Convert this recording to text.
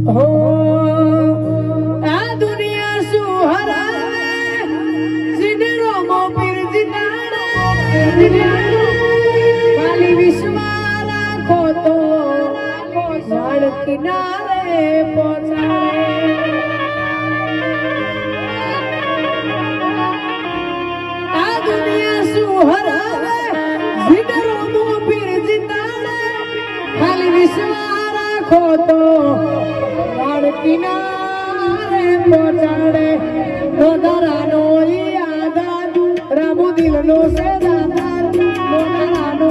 હો આ દુનિયા સુહરાવે સિદરો મો પીર જીનાડે ખાલી વિશ્વા રાખો તો ઝાડ કિનારે પહોંચાડે આ દુનિયા સુહરાવે સિદરો મો પીર જીનાડે ખાલી વિશ્વા રાખો તો કિનારે પહોંચાડે નો દરાનો યાદ રામુ દિલનો સે દાતા નો દરાનો